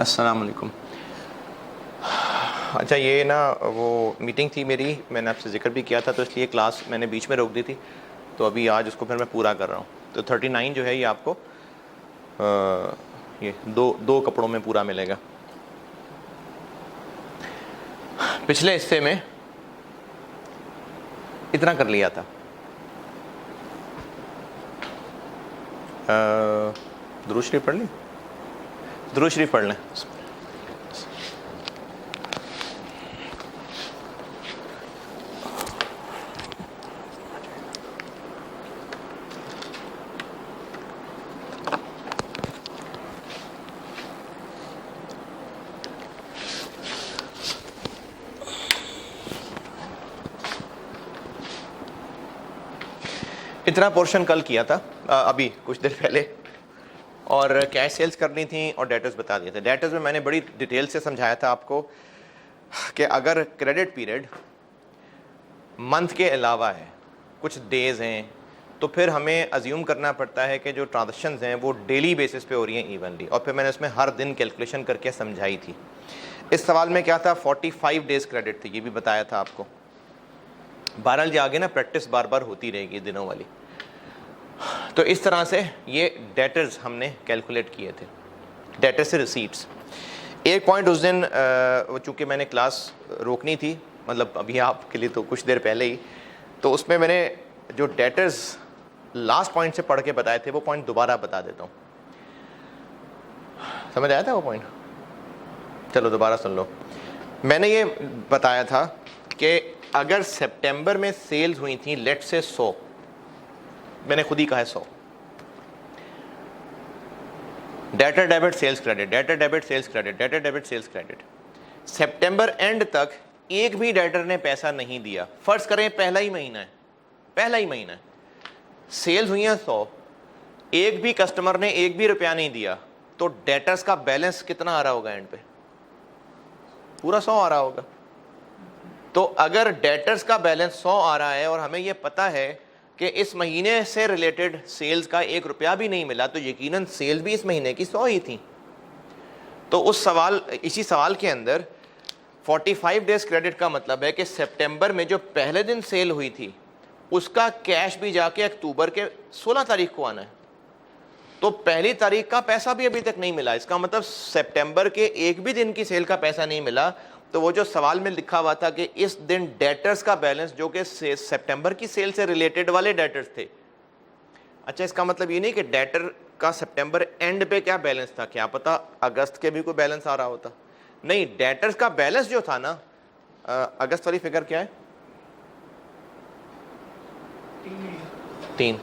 अस्सलाम वालेकुम। अच्छा, ये ना वो मीटिंग थी मेरी, मैंने आपसे जिक्र भी किया था, तो इसलिए क्लास मैंने बीच में रोक दी थी, तो अभी आज उसको फिर मैं पूरा कर रहा हूँ। तो 39 जो है ये आपको ये दो कपड़ों में पूरा मिलेगा। पिछले हिस्से में इतना कर लिया था। दुरूद शरीफ पढ़ लें, दुरूद शरीफ पढ़ लें। इतना पोर्शन कल किया था, अभी कुछ देर पहले, और कैश सेल्स करनी थी और डेटर्स बता दिए थे। डेटर्स में मैंने बड़ी डिटेल से समझाया था आपको कि अगर क्रेडिट पीरियड मंथ के अलावा है, कुछ डेज हैं, तो फिर हमें अज्यूम करना पड़ता है कि जो ट्रांजेक्शन्स हैं वो डेली बेसिस पे हो रही हैं इवनली, और फिर मैंने उसमें हर दिन कैलकुलेशन करके समझाई थी। इस सवाल में क्या था, 45 डेज क्रेडिट थी, ये भी बताया था आपको। बहरहाल ये आगे ना प्रैक्टिस बार बार होती रहेगी दिनों वाली। तो इस तरह से ये डेटर्स हमने कैलकुलेट किए थे, डेटर से रिसीट्स। एक पॉइंट उस दिन चूँकि मैंने क्लास रोकनी थी, मतलब अभी आपके लिए तो कुछ देर पहले ही, तो उसमें मैंने जो डेटर्स लास्ट पॉइंट से पढ़ के बताए थे वो पॉइंट दोबारा बता देता हूँ। समझ आया था वो पॉइंट? चलो दोबारा सुन लो। मैंने ये बताया था कि अगर सितंबर में सेल्स हुई थी लेट से 100, मैंने खुद ही कहा है 100, debtor debit sales credit, debtor debit sales credit, debtor debit sales credit, सितंबर एंड तक एक भी डेटर ने पैसा नहीं दिया। फर्ज करें पहला ही महीना है, सेल्स हुई है 100, एक भी कस्टमर ने एक भी रुपया नहीं दिया, तो डेटर्स का बैलेंस कितना आ रहा होगा एंड पे? पूरा 100 आ रहा होगा। तो अगर डेटर्स का बैलेंस 100 आ रहा है और हमें यह पता है कि इस महीने से रिलेटेड सेल्स का 1 रुपया भी नहीं मिला, तो यकीनन सेल भी इस महीने की 100 ही थी। तो इसी सवाल के अंदर 45 डेज क्रेडिट का मतलब है कि सितंबर में जो पहले दिन सेल हुई थी उसका कैश भी जाके अक्टूबर के 16 तारीख को आना है। तो पहली तारीख का पैसा भी अभी तक नहीं मिला, इसका मतलब सितंबर के एक भी दिन की सेल का पैसा नहीं मिला। तो वो जो सवाल में लिखा हुआ था कि इस दिन डेटर्स का बैलेंस, जो कि सितंबर की सेल से रिलेटेड वाले डेटर्स थे, अच्छा इसका मतलब ये नहीं कि डेटर का सितंबर एंड पे क्या बैलेंस था, क्या पता अगस्त के भी कोई बैलेंस आ रहा होता। नहीं, डेटर्स का बैलेंस जो था ना, अगस्त वाली फिगर क्या है? 3,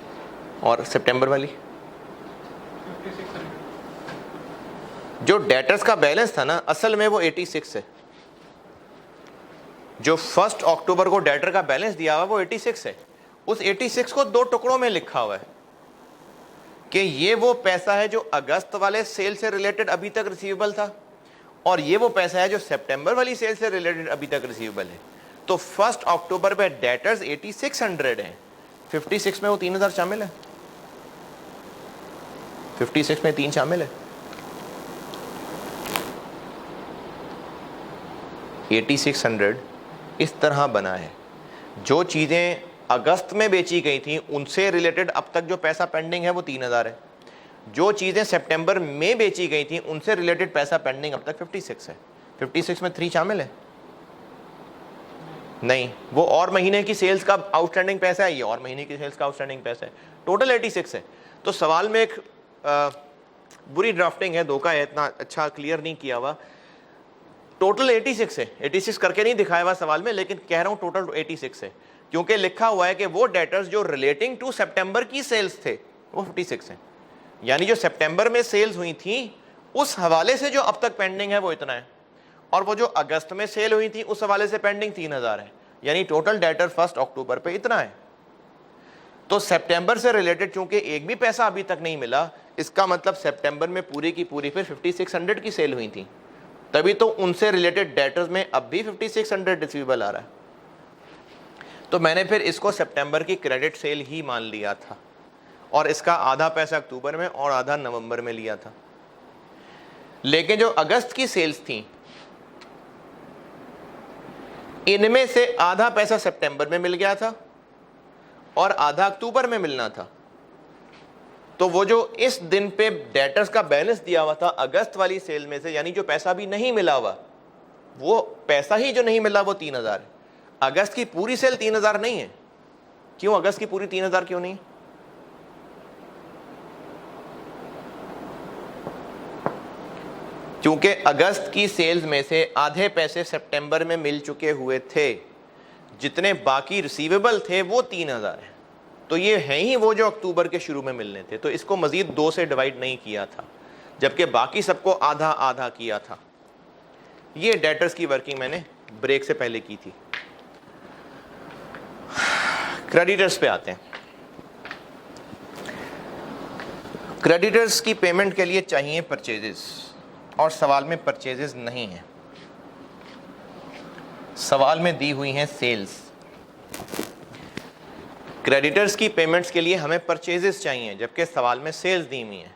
और सितंबर वाली जो डेटर्स का बैलेंस था ना, असल में वो 86 है। जो 1 अक्टूबर को डेटर का बैलेंस दिया हुआ वो 86 है। उस 86 को 2 टुकड़ों में लिखा हुआ है कि ये वो पैसा है जो अगस्त वाले सेल से रिलेटेड अभी तक रिसीवेबल था, और ये वो पैसा है जो सितंबर वाली सेल से रिलेटेड अभी तक रिसीवेबल है। तो 1 अक्टूबर पे डेटर्स 8600 हैं, 56 में वो 3000 शामिल है, 56 में 3 शामिल है, 8600 इस तरह बना है। जो चीज़ें अगस्त में बेची गई थी उनसे रिलेटेड अब तक जो पैसा पेंडिंग है वो 3000 है। जो चीज़ें सितंबर में बेची गई थी उनसे रिलेटेड पैसा पेंडिंग अब तक 56 है। 56 में 3 शामिल है? नहीं, वो और महीने की सेल्स का आउटस्टैंडिंग पैसा है, ये और महीने की सेल्स का आउटस्टैंडिंग पैसा है, टोटल 86 है। तो सवाल में एक बुरी ड्राफ्टिंग है, धोखा है, इतना अच्छा क्लियर नहीं किया हुआ। टोटल 86 है, 86 करके नहीं दिखाया हुआ सवाल में, लेकिन कह रहा हूं टोटल 86 है, क्योंकि लिखा हुआ है कि वो डेटर्स जो रिलेटिंग टू सितंबर की सेल्स थे वो 56 है। यानी जो सितंबर में सेल्स हुई थी उस हवाले से जो अब तक पेंडिंग है वो इतना है, और वो जो अगस्त में सेल हुई थी उस हवाले से पेंडिंग 3000 है। यानी टोटल डेटर 1 अक्टूबर पे इतना है। तो सितंबर से रिलेटेड चूंकि एक भी पैसा अभी तक नहीं मिला, इसका मतलब सितंबर में पूरी की पूरी फिर 5600 की सेल हुई थी, तभी तो उनसे रिलेटेड डेटर्स में अब भी 5600 रिसीवेबल आ रहा है। तो मैंने फिर इसको सितंबर की क्रेडिट सेल ही मान लिया था, और इसका आधा पैसा अक्टूबर में और आधा नवंबर में लिया था। लेकिन जो अगस्त की सेल्स थी इनमें से आधा पैसा सितंबर में मिल गया था और आधा अक्टूबर में मिलना था। तो वो जो इस दिन पे डेटर्स का बैलेंस दिया हुआ था अगस्त वाली सेल में से, यानी जो पैसा भी नहीं मिला हुआ, वो पैसा ही जो नहीं मिला वो 3000 है। अगस्त की पूरी सेल 3000 नहीं है। क्यों अगस्त की पूरी 3000 क्यों नहीं? क्योंकि अगस्त की सेल्स में से आधे पैसे सितंबर में मिल चुके हुए थे, जितने बाकी रिसीवेबल थे वो 3000 है। तो ये हैं ही वो जो अक्टूबर के शुरू में मिलने थे, तो इसको मजीद 2 से डिवाइड नहीं किया था, जबकि बाकी सबको आधा आधा किया था। ये डेटर्स की वर्किंग मैंने ब्रेक से पहले की थी। क्रेडिटर्स पे आते हैं। क्रेडिटर्स की पेमेंट के लिए चाहिए परचेजेस, और सवाल में परचेजेस नहीं है, सवाल में दी हुई हैं सेल्स। क्रेडिटर्स की पेमेंट्स के लिए हमें परचेजेस चाहिए, जबकि सवाल में सेल्स दी हुई हैं।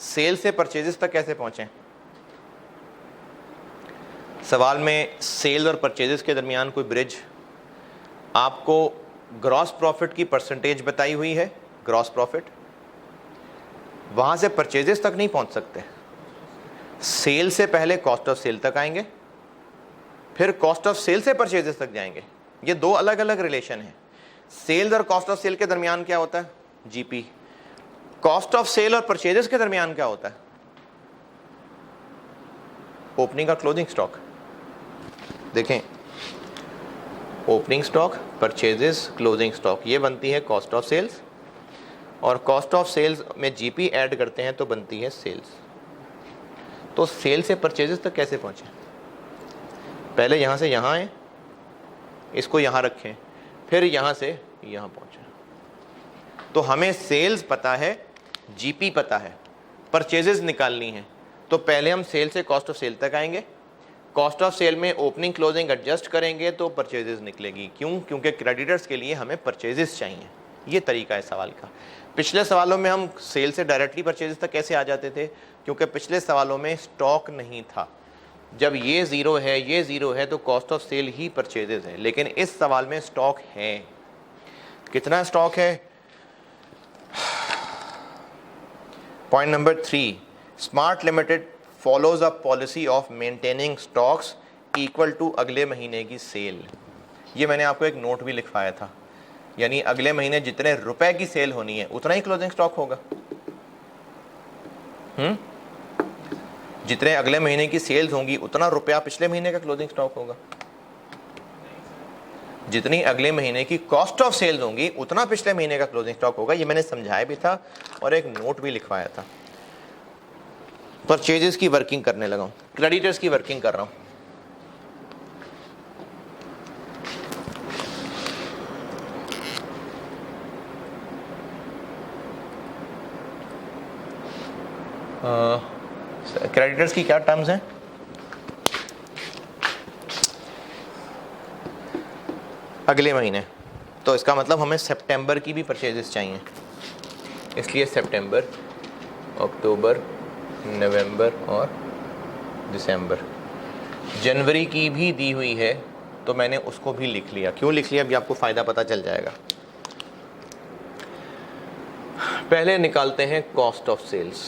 सेल्स से परचेजेस तक कैसे पहुंचें? सवाल में सेल और परचेजेस के दरमियान कोई ब्रिज, आपको ग्रॉस प्रॉफिट की परसेंटेज बताई हुई है, ग्रॉस प्रॉफिट, वहां से परचेजेस तक नहीं पहुंच सकते। सेल से पहले कॉस्ट ऑफ सेल तक आएंगे, फिर कॉस्ट ऑफ सेल से परचेजेस तक जाएंगे। ये दो अलग अलग रिलेशन है। सेल्स और कॉस्ट ऑफ सेल के दरमियान क्या होता है? जीपी। कॉस्ट ऑफ सेल और परचेजेस के दरमियान क्या होता है? ओपनिंग और क्लोजिंग स्टॉक। देखें, opening stock, purchases, closing stock, ये बनती है कॉस्ट ऑफ सेल्स, और कॉस्ट ऑफ सेल्स में जीपी ऐड करते हैं तो बनती है सेल्स। तो सेल से परचेजेस तक कैसे पहुंचे? पहले यहां से यहां आए, इसको यहां रखें, फिर यहां से यहां पहुंचे। तो हमें सेल्स पता है, जीपी पता है, परचेजेस निकालनी है। तो पहले हम सेल से कॉस्ट ऑफ सेल तक आएंगे, कॉस्ट ऑफ सेल में ओपनिंग क्लोजिंग एडजस्ट करेंगे तो परचेजेस निकलेगी। क्यों? क्योंकि क्रेडिटर्स के लिए हमें परचेजेस चाहिए। ये तरीका है सवाल का। पिछले सवालों में हम सेल से डायरेक्टली परचेजेस तक कैसे आ जाते थे? क्योंकि पिछले सवालों में स्टॉक नहीं था। जब ये ज़ीरो है, ये ज़ीरो है, तो कॉस्ट ऑफ सेल ही परचेजेस है। लेकिन इस सवाल में स्टॉक है। कितना स्टॉक है? Point number 3, smart limited follows a policy of maintaining stocks equal to अगले महीने की सेल। ये मैंने आपको एक नोट भी लिखवाया था, यानी अगले महीने जितने रुपए की सेल होनी है उतना ही क्लोजिंग स्टॉक होगा। जितने अगले महीने की सेल्स होंगी उतना रुपया पिछले महीने का क्लोजिंग स्टॉक होगा। जितनी अगले महीने की कॉस्ट ऑफ सेल्स होंगी उतना पिछले महीने का क्लोजिंग स्टॉक होगा। ये मैंने समझाया भी था और एक नोट भी लिखवाया था। परचेजेस की वर्किंग करने लगा हूं, क्रेडिटर्स की वर्किंग कर रहा हूं। क्रेडिटर्स की क्या टर्म्स हैं? अगले महीने, तो इसका मतलब हमें सितंबर की भी परचेजेस चाहिए, इसलिए सितंबर, अक्टूबर, नवंबर और दिसंबर। जनवरी की भी दी हुई है तो मैंने उसको भी लिख लिया। क्यों लिख लिया? अभी आपको फ़ायदा पता चल जाएगा। पहले निकालते हैं कॉस्ट ऑफ सेल्स।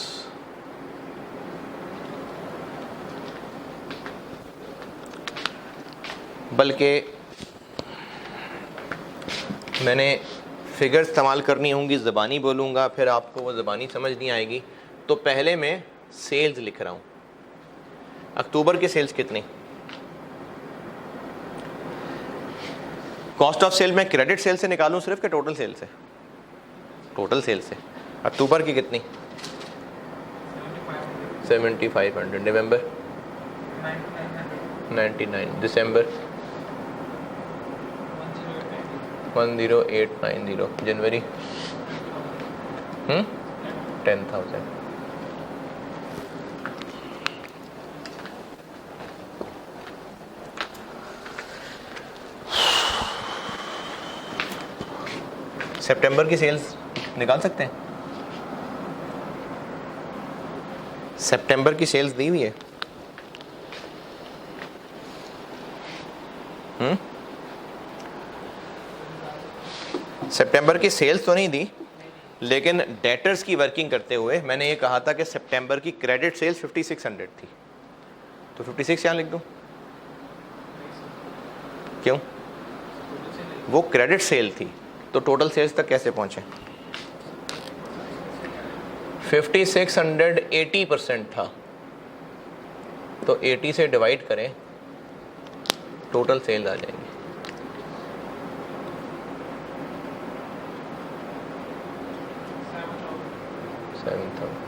बल्कि मैंने फिगर इस्तेमाल करनी होंगी, ज़बानी बोलूँगा, फिर आपको वो ज़बानी समझ नहीं आएगी। तो पहले मैं सेल्स लिख रहा हूँ। अक्टूबर की सेल्स कितनी? कॉस्ट ऑफ सेल में क्रेडिट सेल से निकालूं सिर्फ के टोटल सेल से? टोटल सेल से। अक्टूबर की कितनी? 7500। नवंबर 99। दिसंबर 10890। जनवरी 10,000। सितंबर की सेल्स निकाल सकते हैं? सितंबर की सेल्स दी हुई है? सितंबर की सेल्स तो नहीं दी, लेकिन डेटर्स की वर्किंग करते हुए मैंने ये कहा था कि सितंबर की क्रेडिट सेल्स 5600 थी, तो 56 यहाँ लिख दूँ? क्यों? वो क्रेडिट सेल थी, तो टोटल सेल्स तक कैसे पहुंचे? 5600 80% था, तो 80 से डिवाइड करें, टोटल सेल्स आ जाएंगी।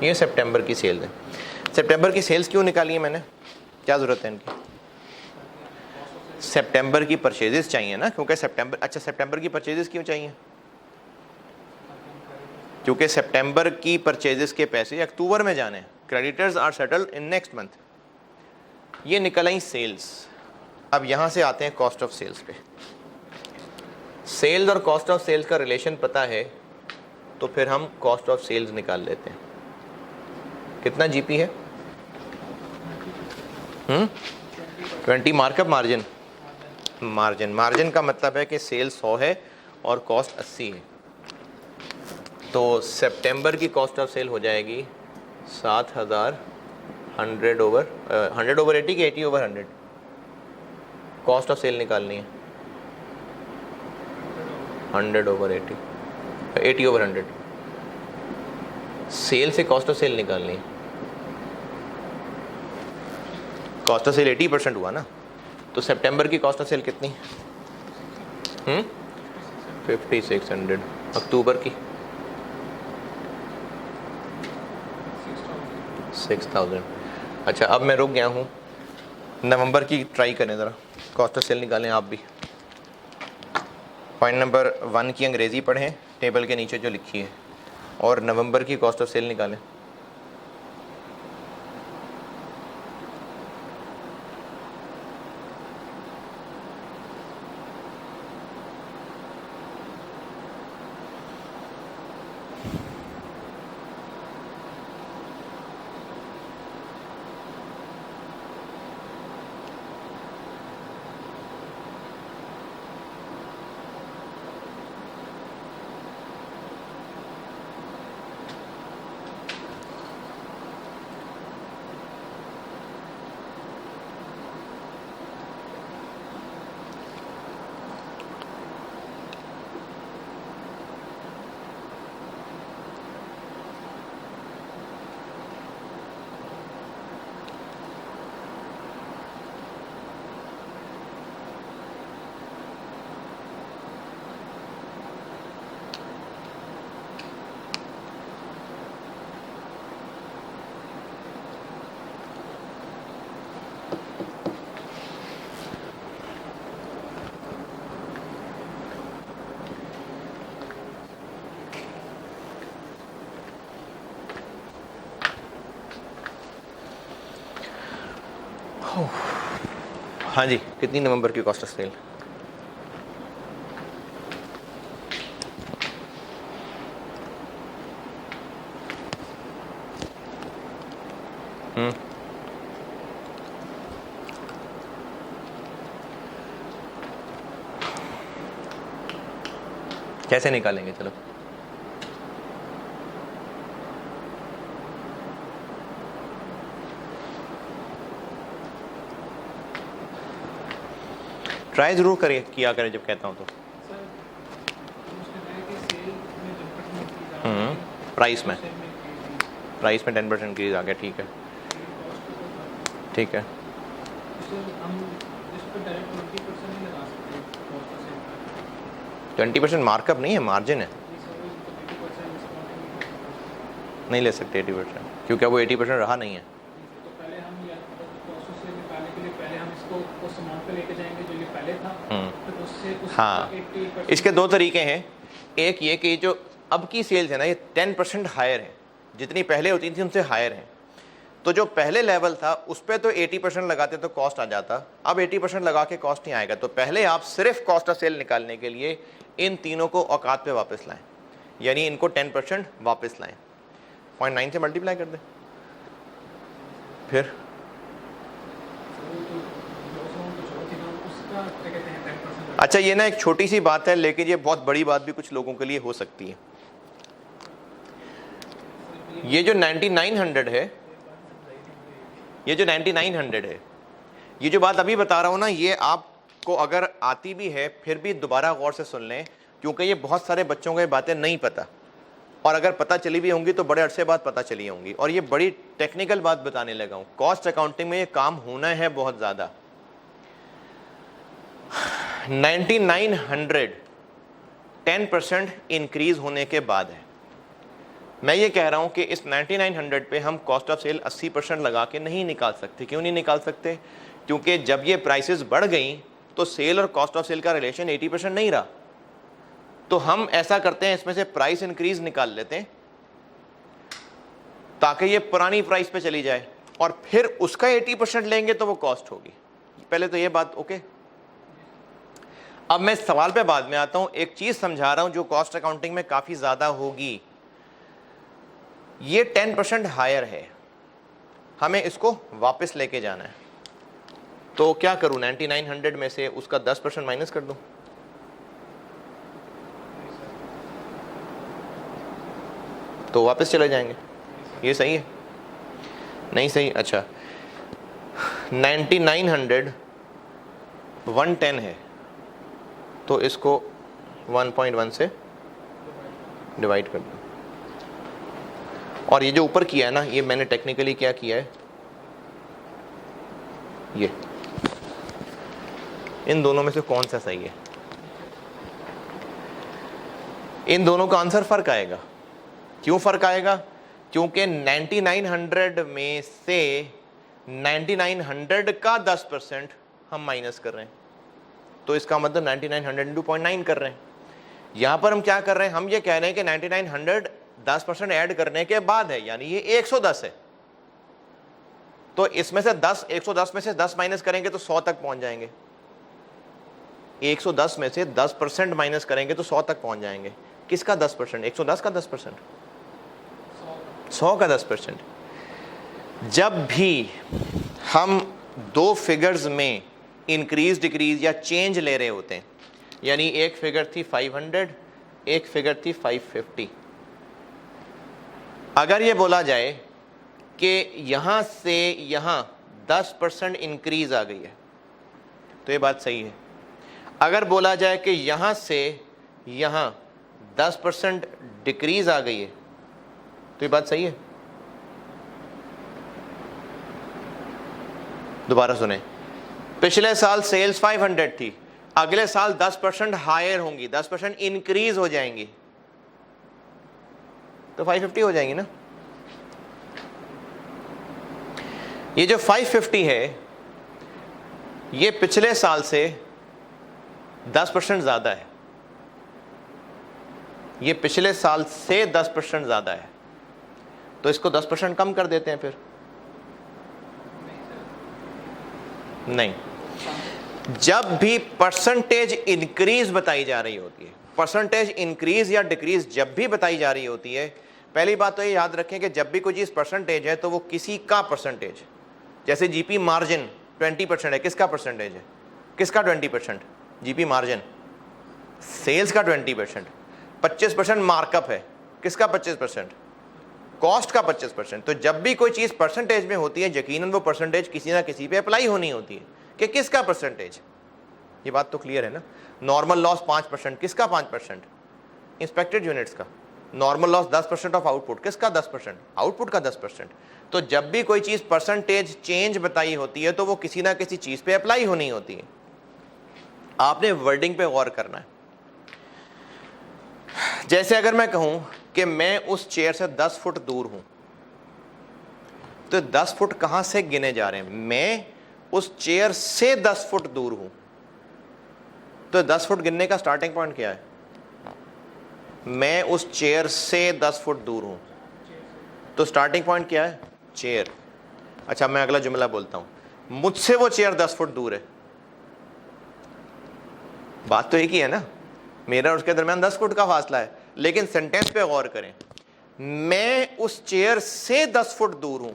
ये सितंबर की सेल्स है। सितंबर की सेल्स क्यों निकाली है मैंने, क्या ज़रूरत है इनकी? सितंबर की परचेजेस चाहिए ना, क्योंकि सितंबर, अच्छा सितंबर की परचेजेस क्यों चाहिए? क्योंकि सितंबर की परचेजेस के पैसे अक्टूबर में जाने, creditors are settled in next month. ये निकल आई सेल्स। अब यहाँ से आते हैं कॉस्ट ऑफ सेल्स पे। सेल्स और कॉस्ट ऑफ सेल्स का रिलेशन पता है तो फिर हम कॉस्ट ऑफ सेल्स निकाल लेते हैं। कितना जीपी है? 20 मार्कअप मार्जिन। मार्जिन का मतलब है कि सेल्स 100 है और कॉस्ट 80 है, तो सितंबर की कॉस्ट ऑफ सेल हो जाएगी 7000 100 ओवर 80 की 80 ओवर 100। कॉस्ट ऑफ सेल निकालनी है 100 ओवर 80 ओवर 100। सेल से कॉस्ट ऑफ सेल निकालनी है। कॉस्ट ऑफ सेल 80% हुआ ना, तो सितंबर की कॉस्ट ऑफ सेल कितनी? 5600। अक्टूबर की 6000। अच्छा, अब मैं रुक गया हूँ, नवंबर की ट्राई करें ज़रा, कॉस्ट ऑफ सेल निकालें आप भी। पॉइंट नंबर 1 की अंग्रेज़ी पढ़ें, टेबल के नीचे जो लिखी है, और नवंबर की कॉस्ट ऑफ सेल निकालें। हाँ जी, कितनी नवंबर की कॉस्ट ऑफ सेल? कैसे निकालेंगे? चलो ट्राई ज़रूर करिए, किया करें जब कहता हूँ तो। प्राइस में 10% इंक्रीज आ गया, ठीक है ठीक है। 20% मार्कअप नहीं है, मार्जिन है। नहीं ले सकते 80%, क्योंकि वो 80% रहा नहीं है। हाँ, इसके दो तरीके हैं। एक ये कि जो अब की सेल्स है ना, ये 10% हायर है, जितनी पहले होती थी उनसे हायर है। तो जो पहले लेवल था उस पर तो 80% लगाते तो कॉस्ट आ जाता, अब 80% लगा के कॉस्ट नहीं आएगा। तो पहले आप सिर्फ कॉस्ट ऑफ सेल निकालने के लिए इन तीनों को औकात पे वापस लाएं, यानी इनको 10% वापस लाएं। 0.9 से मल्टीप्लाई कर दें, फिर अच्छा, ये ना एक छोटी सी बात है, लेकिन ये बहुत बड़ी बात भी कुछ लोगों के लिए हो सकती है। ये जो 9900 है, ये जो 9900 है, ये जो बात अभी बता रहा हूं ना, ये आपको अगर आती भी है फिर भी दोबारा गौर से सुन लें, क्योंकि ये बहुत सारे बच्चों को ये बातें नहीं पता, और अगर पता चली भी होंगी तो बड़े अरसे बाद पता चली होंगी। और ये बड़ी टेक्निकल बात बताने लगा हूं। कॉस्ट अकाउंटिंग में ये काम होना है बहुत ज्यादा। 9900 10% इंक्रीज होने के बाद है। मैं ये कह रहा हूं कि इस 9900 पे हम कॉस्ट ऑफ सेल 80% लगा के नहीं निकाल सकते। क्यों नहीं निकाल सकते? क्योंकि जब ये प्राइसेस बढ़ गई तो सेल और कॉस्ट ऑफ सेल का रिलेशन 80% नहीं रहा। तो हम ऐसा करते हैं, इसमें से प्राइस इंक्रीज निकाल लेते हैं ताकि ये पुरानी प्राइस पे चली जाए, और फिर उसका 80% लेंगे तो वो कॉस्ट होगी। पहले तो ये बात ओके। अब मैं सवाल पे बाद में आता हूं। एक चीज समझा रहा हूं जो कॉस्ट अकाउंटिंग में काफी ज्यादा होगी। ये 10% हायर है, हमें इसको वापस लेके जाना है। तो क्या करूं? 9900 में से उसका 10% माइनस कर दूं। तो वापस चले जाएंगे। ये सही है? नहीं सही? अच्छा, 9900 110 है, तो इसको 1.1 से डिवाइड कर दो। और ये जो ऊपर किया है ना, ये मैंने टेक्निकली क्या किया है, ये इन दोनों में से कौन सा सही है? इन दोनों का आंसर फर्क आएगा। क्यों फर्क आएगा? क्योंकि 9900 में से 9900 का 10% हम माइनस कर रहे हैं, तो इसका मतलब 9900 into 0.9 कर रहे हैं। यहां पर हम क्या कर रहे हैं? हम ये कह रहे हैं कि 9900 10% ऐड करने के बाद है, यानी ये 110 है। तो इसमें से 110 में से 10 माइनस करेंगे तो 100 तक पहुंच जाएंगे। 110 में से 10% माइनस करेंगे तो 100 तक पहुंच जाएंगे। किसका 10%? 110 का 10%, 100 का 10%। जब भी हम दो फिगर्स में इंक्रीज डिक्रीज या चेंज ले रहे होते हैं, यानी एक फिगर थी 500, एक फिगर थी 550, अगर ये बोला जाए कि यहां से यहां 10% इंक्रीज आ गई है तो ये बात सही है। अगर बोला जाए कि यहां से यहां 10% डिक्रीज आ गई है तो ये बात सही है। दोबारा सुने, पिछले साल सेल्स 500 थी, अगले साल 10% हायर होंगी, 10% इंक्रीज हो जाएंगी, तो 550 हो जाएंगी ना। ये जो 550 है ये पिछले साल से 10% ज्यादा है, ये पिछले साल से 10% ज्यादा है, तो इसको 10% कम कर देते हैं। फिर नहीं, जब भी परसेंटेज इंक्रीज बताई जा रही होती है, परसेंटेज इंक्रीज या डिक्रीज जब भी बताई जा रही होती है, पहली बात तो ये याद रखें कि जब भी कोई चीज परसेंटेज है तो वो किसी का परसेंटेज, जैसे जीपी मार्जिन 20% है, किसका परसेंटेज है? किसका 20%? जीपी मार्जिन, सेल्स का 20%। 25% मार्कअप है, किसका 25%? कॉस्ट का 25%। तो जब भी कोई चीज परसेंटेज में होती है, यकीनन वो परसेंटेज किसी ना किसी पे अप्लाई होनी होती है कि किसका परसेंटेज। ये बात तो क्लियर है ना। नॉर्मल लॉस 5%, किसका 5%? इंस्पेक्टेड यूनिट्स का। नॉर्मल लॉस 10% ऑफ आउटपुट, किसका 10%? आउटपुट का 10%। तो जब भी कोई चीज परसेंटेज चेंज बताई होती है तो वो किसी ना किसी चीज पे अप्लाई होनी होती है। आपने वर्डिंग पे गौर करना है। जैसे अगर मैं कहूं कि मैं उस चेयर से 10 फुट दूर हूं, तो 10 फुट कहां से गिने जा रहे हैं? मैं उस चेयर से 10 फुट दूर हूं, तो 10 फुट गिनने का स्टार्टिंग पॉइंट क्या है? मैं उस चेयर से 10 फुट दूर हूं, तो स्टार्टिंग पॉइंट क्या है? चेयर। अच्छा, मैं अगला जुमला बोलता हूं, मुझसे वो चेयर 10 फुट दूर है। बात तो एक ही है ना, मेरा और उसके दरमियान 10 फुट का फासला है, लेकिन सेंटेंस पे गौर करें। मैं उस चेयर से 10 फुट दूर हूं,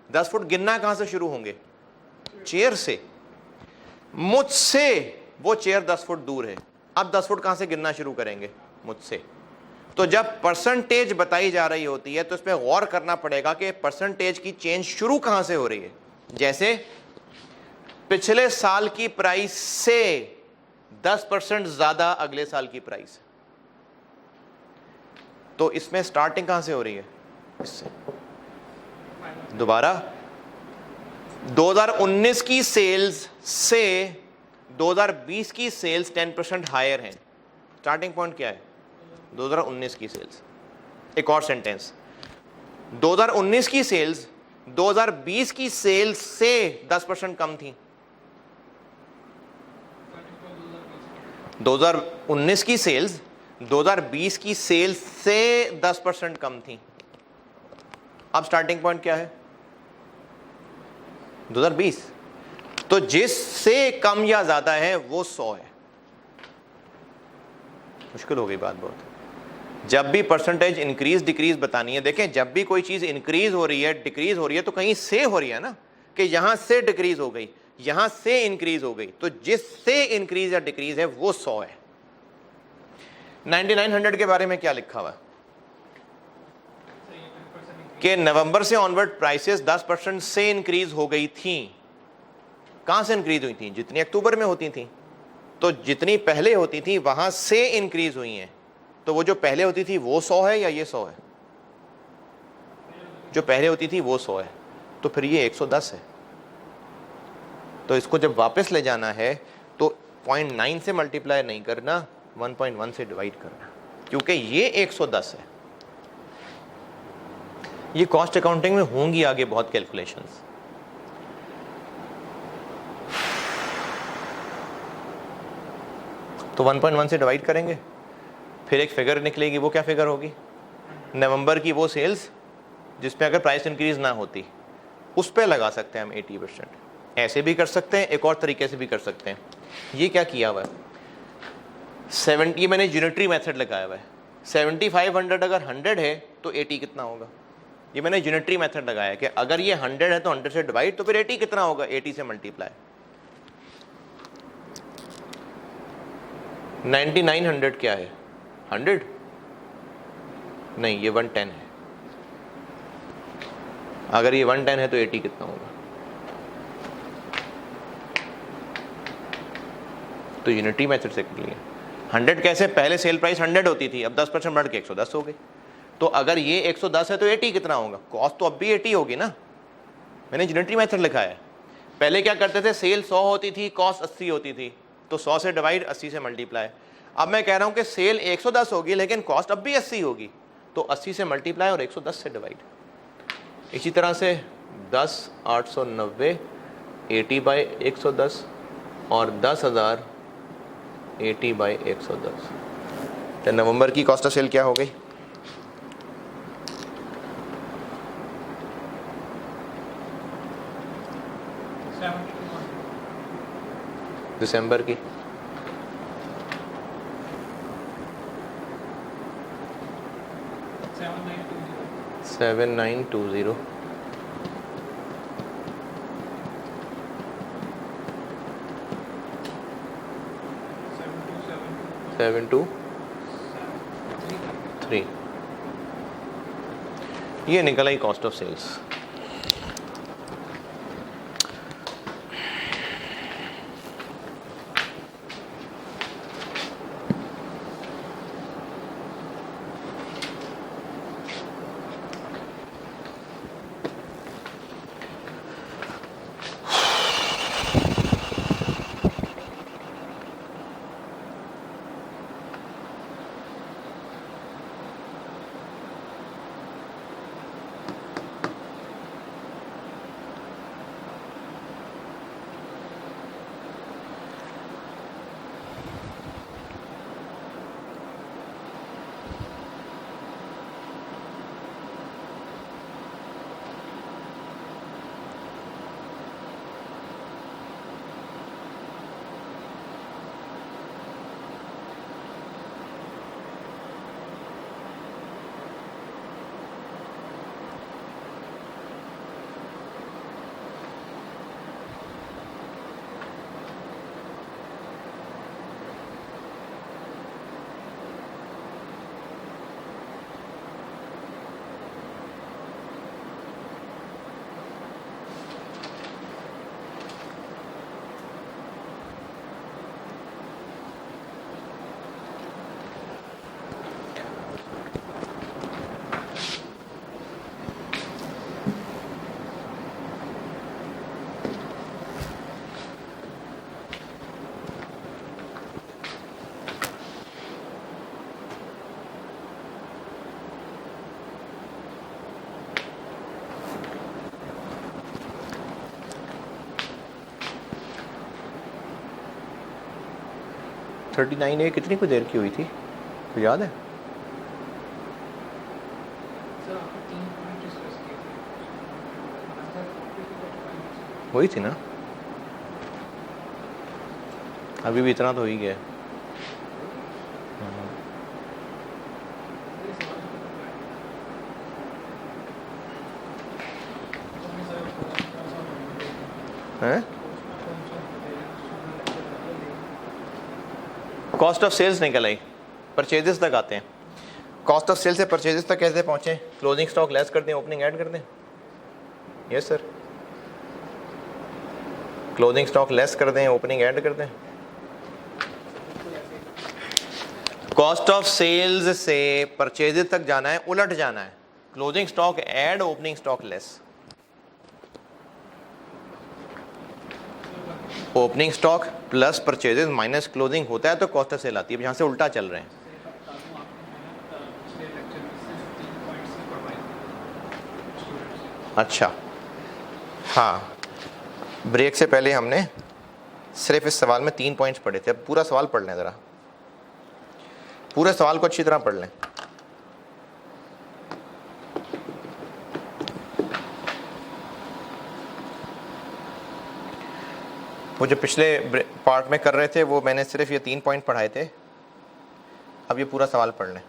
10 फुट गिनना कहां से शुरू होंगे? चेयर से। मुझसे वो चेयर 10 फुट दूर है, अब 10 फुट कहां से गिनना शुरू करेंगे? मुझसे। तो जब परसेंटेज बताई जा रही होती है तो इसमें गौर करना पड़ेगा कि परसेंटेज की चेंज शुरू कहां से हो रही है। जैसे पिछले साल की प्राइस से 10% ज्यादा अगले साल की प्राइस, तो इसमें स्टार्टिंग कहां से हो रही है? इससे। दोबारा 2019 की सेल्स से 2020 की सेल्स 10% हायर हैं। स्टार्टिंग पॉइंट क्या है? 2019 की सेल्स। एक और सेंटेंस, 2019 की सेल्स 2020 की सेल्स से 10% कम थी। 2019 की सेल्स 2020 की सेल्स से 10% कम थी। अब स्टार्टिंग पॉइंट क्या है? 2020। तो जिससे कम या ज्यादा है वो 100 है। मुश्किल हो गई बात बहुत। जब भी परसेंटेज इंक्रीज डिक्रीज बतानी है, देखें जब भी कोई चीज इंक्रीज हो रही है डिक्रीज हो रही है तो कहीं से हो रही है ना, कि यहां से डिक्रीज हो गई यहां से इंक्रीज हो गई, तो जिससे इंक्रीज या डिक्रीज है वो 100 है। 9900 के बारे में क्या लिखा हुआ है कि नवंबर से ऑनवर्ड प्राइसेस 10% से इंक्रीज हो गई थी। कहां से इंक्रीज हुई थी? जितनी अक्टूबर में होती थी, तो जितनी पहले होती थी वहां से इंक्रीज हुई हैं। तो वो जो पहले होती थी वो 100 है या ये 100 है? जो पहले होती थी वो 100 है, तो फिर ये 110 है। तो इसको जब वापस ले जाना है तो 0.9 से मल्टीप्लाई नहीं करना, 1.1 से डिवाइड करना, क्योंकि ये 110 है। ये कॉस्ट अकाउंटिंग में होंगी आगे बहुत कैलकुलेशंस। तो 1.1 से डिवाइड करेंगे, फिर एक फिगर निकलेगी। वो क्या फिगर होगी? नवंबर की वो सेल्स जिसमें अगर प्राइस इंक्रीज ना होती, उस पर लगा सकते हैं हम 80%। ऐसे भी कर सकते हैं, एक और तरीके से भी कर सकते हैं। ये क्या किया हुआ है? 70, मैंने यूनिटरी मेथड लगाया हुआ है। 7500 अगर 100 है तो 80 कितना होगा? ये मैंने यूनिटरी मेथड लगाया है कि अगर ये 100 है तो 100 से डिवाइड, तो फिर 80 कितना होगा? 80 से मल्टीप्लाई। 9900 क्या है? 100 नहीं, ये 110 है। अगर ये 110 है तो 80 कितना होगा? तो यूनिटरी मेथड से कर लिया। 100 कैसे? पहले सेल प्राइस 100 होती थी, अब 10% बढ़ के 110 हो गई। तो अगर ये 110 है तो 80 कितना होगा? कॉस्ट तो अब भी 80 होगी ना। मैंने यूनिटरी मेथड लिखा है। पहले क्या करते थे? सेल 100 होती थी, कॉस्ट 80 होती थी, तो 100 से डिवाइड, 80 से मल्टीप्लाई। अब मैं कह रहा हूं कि सेल 110 होगी लेकिन कॉस्ट अब भी 80 होगी, तो 80 से मल्टीप्लाई और 110 से डिवाइड। इसी तरह से 10 890 80/110 और 10,000 80/110। तो नवंबर की कॉस्ट ऑफ सेल क्या हो गई? दिसंबर की 7920। 723। ये निकल आई कॉस्ट ऑफ सेल्स। 39A कितनी कुछ देर की हुई थी, तो याद है? वही थी ना, अभी भी इतना तो हो ही गया। हैं? कॉस्ट ऑफ सेल्स निकल आई, परचेजेस तक आते हैं। कॉस्ट ऑफ सेल से परचेजेस तक कैसे पहुंचे? क्लोजिंग स्टॉक लेस कर दें, ओपनिंग ऐड कर दें। Yes sir, closing stock less कर दें, ओपनिंग ऐड कर दें। कॉस्ट ऑफ सेल्स से परचेजेस तक जाना है, उलट जाना है। Closing stock add, opening stock less. Opening stock plus purchases minus closing होता है तो कॉस्ट ऑफ सेल आती है। यहाँ से उल्टा चल रहे हैं। अच्छा हाँ, ब्रेक से पहले हमने सिर्फ इस सवाल में 3 पॉइंट्स पढ़े थे। अब पूरा सवाल पढ़ लें ज़रा, पूरे सवाल को अच्छी तरह पढ़ लें। वो जो पिछले पार्ट में कर रहे थे वो मैंने सिर्फ ये 3 पॉइंट पढ़ाए थे। अब ये पूरा सवाल पढ़ लें।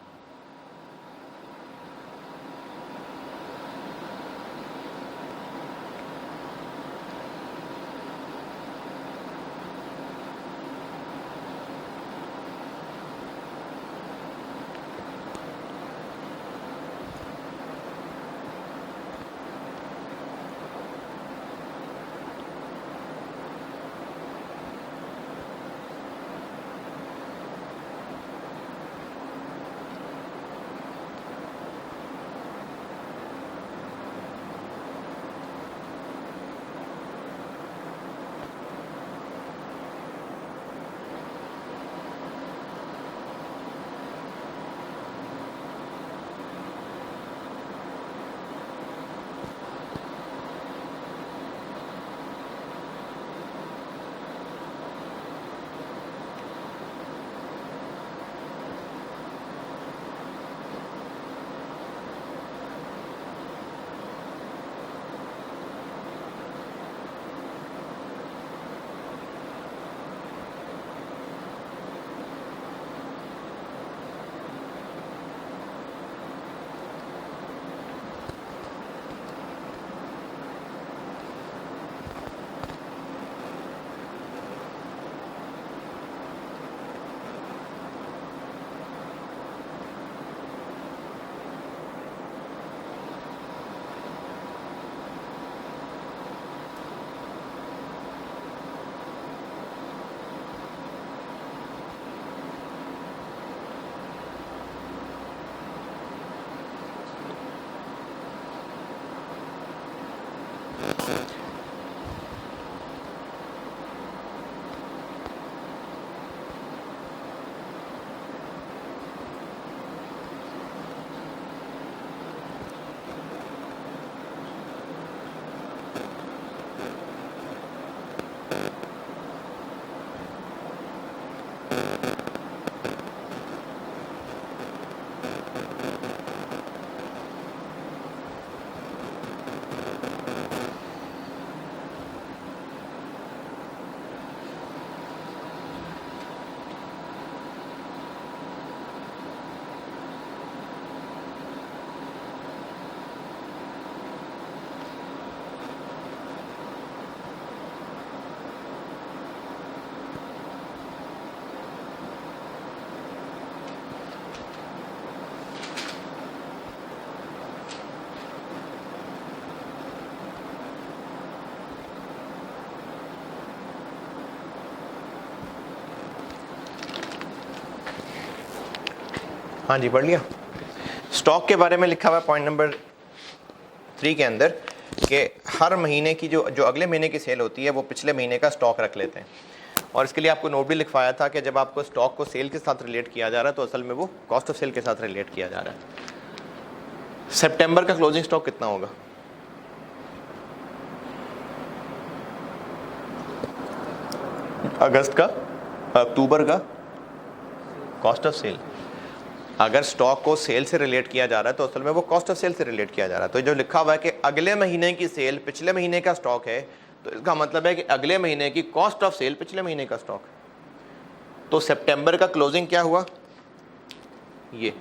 हाँ जी, पढ़ लिया। स्टॉक के बारे में लिखा हुआ है पॉइंट नंबर 3 के अंदर कि हर महीने की जो अगले महीने की सेल होती है वो पिछले महीने का स्टॉक रख लेते हैं। और इसके लिए आपको नोट भी लिखवाया था कि जब आपको स्टॉक को सेल के साथ रिलेट किया जा रहा है तो असल में वो कॉस्ट ऑफ सेल के साथ रिलेट किया जा रहा है। सितंबर का क्लोजिंग स्टॉक कितना होगा? अगस्त का, अक्टूबर का, कॉस्ट ऑफ सेल। अगर स्टॉक को सेल से रिलेट किया जा रहा है तो असल में वो कॉस्ट ऑफ सेल से रिलेट किया जा रहा है। तो जो लिखा हुआ है कि अगले महीने की सेल पिछले महीने का स्टॉक है, तो इसका मतलब है कि अगले महीने की कॉस्ट ऑफ सेल पिछले महीने का स्टॉक। तो सितंबर का क्लोजिंग क्या हुआ, ये।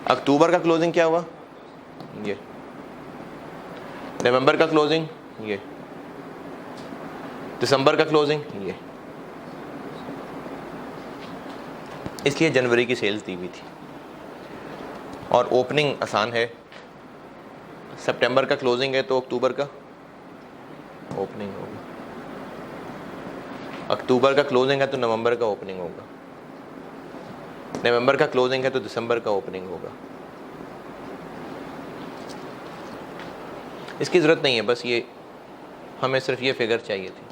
अक्टूबर का क्लोजिंग क्या हुआ, ये। नवंबर का क्लोजिंग ये। दिसंबर का क्लोजिंग ये। इसलिए जनवरी की सेल्स दी हुई थी और ओपनिंग आसान है। सितंबर का क्लोजिंग है तो अक्टूबर का ओपनिंग होगा, अक्टूबर का क्लोजिंग है तो नवंबर का ओपनिंग होगा, नवंबर का क्लोजिंग है तो दिसंबर का ओपनिंग होगा। इसकी ज़रूरत नहीं है, बस ये हमें सिर्फ ये फिगर चाहिए थी,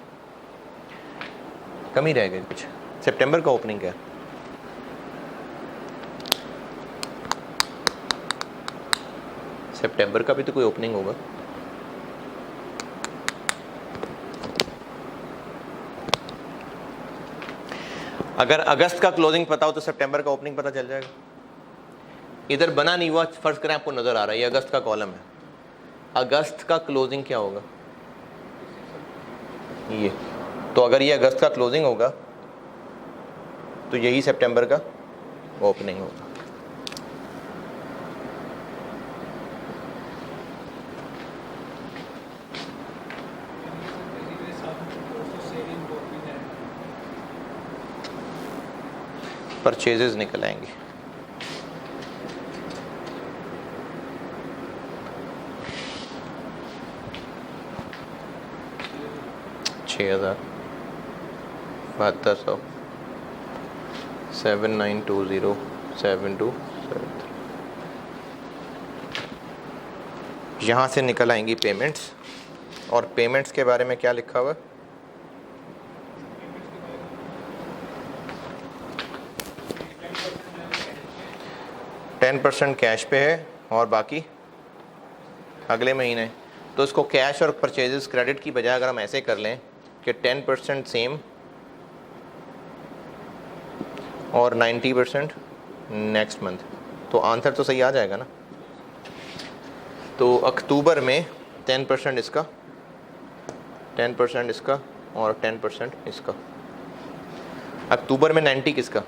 कम ही रह गई कुछ। सितंबर का ओपनिंग क्या है, सितंबर का भी तो कोई ओपनिंग होगा। अगर अगस्त का क्लोजिंग पता हो तो सितंबर का ओपनिंग पता चल जाएगा। इधर बना नहीं हुआ, फर्ज करें आपको नजर आ रहा है ये अगस्त का कॉलम है, अगस्त का क्लोजिंग क्या होगा, ये। तो अगर ये अगस्त का क्लोजिंग होगा तो यही सितंबर का ओपनिंग होगा। परचेजेस निकल आएंगे। $6,000, 7200, 7920, 7273। यहाँ से निकल आएंगी पेमेंट्स। और पेमेंट्स के बारे में क्या लिखा हुआ है, %10 कैश पे है और बाकी अगले महीने। तो इसको कैश और परचेजेस क्रेडिट की बजाय अगर हम ऐसे कर लें कि 10% सेम और 90% नेक्स्ट मंथ, तो आंसर तो सही आ जाएगा ना। तो अक्टूबर में 10% इसका, 10% इसका और 10% इसका। अक्टूबर में 90 किसका,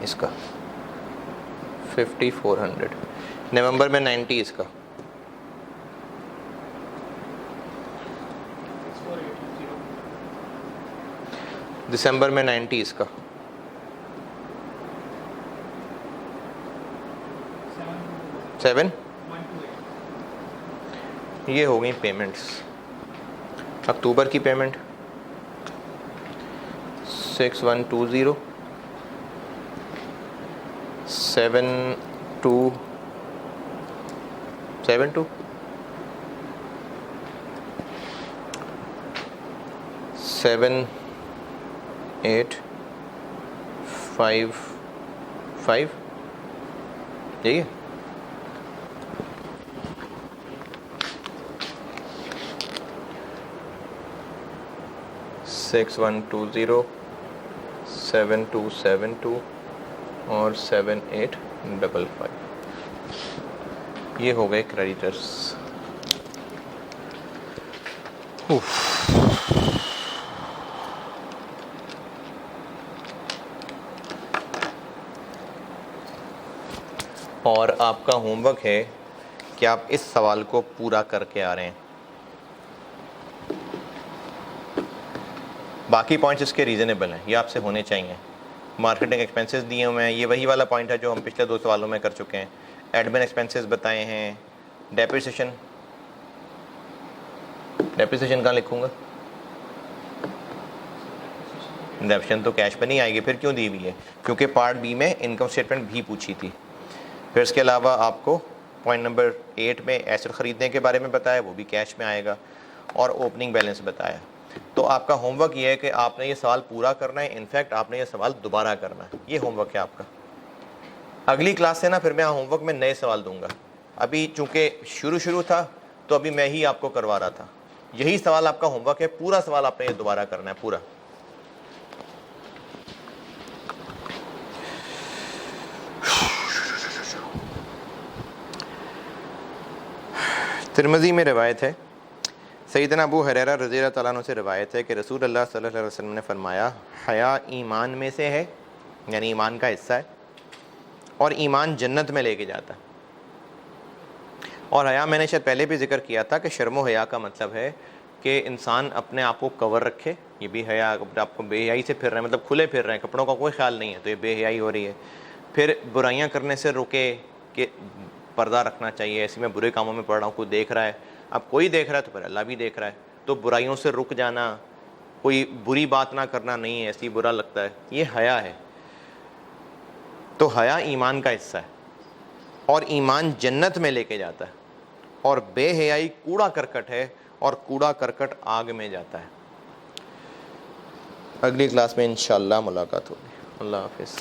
इसका 5400। नवंबर में 90 इसका, दिसंबर में 90 इसका, सेवन। ये हो गई पेमेंट्स। अक्टूबर की पेमेंट 6120, 7272, 7855, यही है। सिक्स 6120, 7272 और 7855, ये हो गए क्रेडिटर्स। और आपका होमवर्क है कि आप इस सवाल को पूरा करके आ रहे हैं। बाकी पॉइंट्स इसके रीज़नेबल हैं, ये आपसे होने चाहिए। मार्केटिंग एक्सपेंसेस दिए हुए हैं, ये वही वाला पॉइंट है जो हम पिछले 2 सवालों में कर चुके हैं। एडमिन एक्सपेंसेस बताए हैं। डेप्रिसिएशन, डेप्रिसिएशन कहाँ लिखूँगा, डेप्रिसिएशन तो कैश पे नहीं आएगी, फिर क्यों दी हुई है, क्योंकि पार्ट बी में इनकम स्टेटमेंट भी पूछी थी। फिर इसके अलावा आपको पॉइंट नंबर 8 में एसेट ख़रीदने के बारे में बताया, वो भी कैश में आएगा, और ओपनिंग बैलेंस बताया। तो आपका होमवर्क ये है कि आपने ये सवाल पूरा करना है, इनफैक्ट आपने ये सवाल दोबारा करना है। ये होमवर्क है आपका। अगली क्लास से ना फिर मैं होमवर्क में नए सवाल दूंगा। अभी चूँकि शुरू था तो अभी मैं ही आपको करवा रहा था। यही सवाल आपका होमवर्क है, पूरा सवाल आपने ये दोबारा करना है, पूरा। तिरमिज़ी में रिवायत है, सैयदना अबू हुरैरा रज़ी अल्लाह तआला अन्हु से रिवायत है कि रसूल अल्लाह सल्लल्लाहु अलैहि वसल्लम ने फरमाया, हया ईमान में से है, यानी ईमान का हिस्सा है, और ईमान जन्नत में लेके जाता है। और हया मैंने शायद पहले भी जिक्र किया था कि शर्म व हया का मतलब है कि इंसान अपने आप को कवर रखे। ये भी हया, आपको बेहयाई से फिर रहे हैं, मतलब खुले फिर रहे हैं, कपड़ों का कोई ख्याल नहीं है, तो ये बेहयाई हो रही है। फिर बुराइयां करने से रुके कि पर्दा रखना चाहिए, ऐसे में बुरे कामों में पड़ रहा हूँ, कोई देख रहा है, अब कोई देख रहा है तो फिर अल्लाह भी देख रहा है, तो बुराइयों से रुक जाना, कोई बुरी बात ना करना, नहीं ऐसी बुरा लगता है, ये हया है। तो हया ईमान का हिस्सा है और ईमान जन्नत में लेके जाता है, और बेहयाई कूड़ा करकट है और कूड़ा करकट आग में जाता है। अगली क्लास में इंशाअल्लाह मुलाकात होगी। अल्लाह हाफिज़।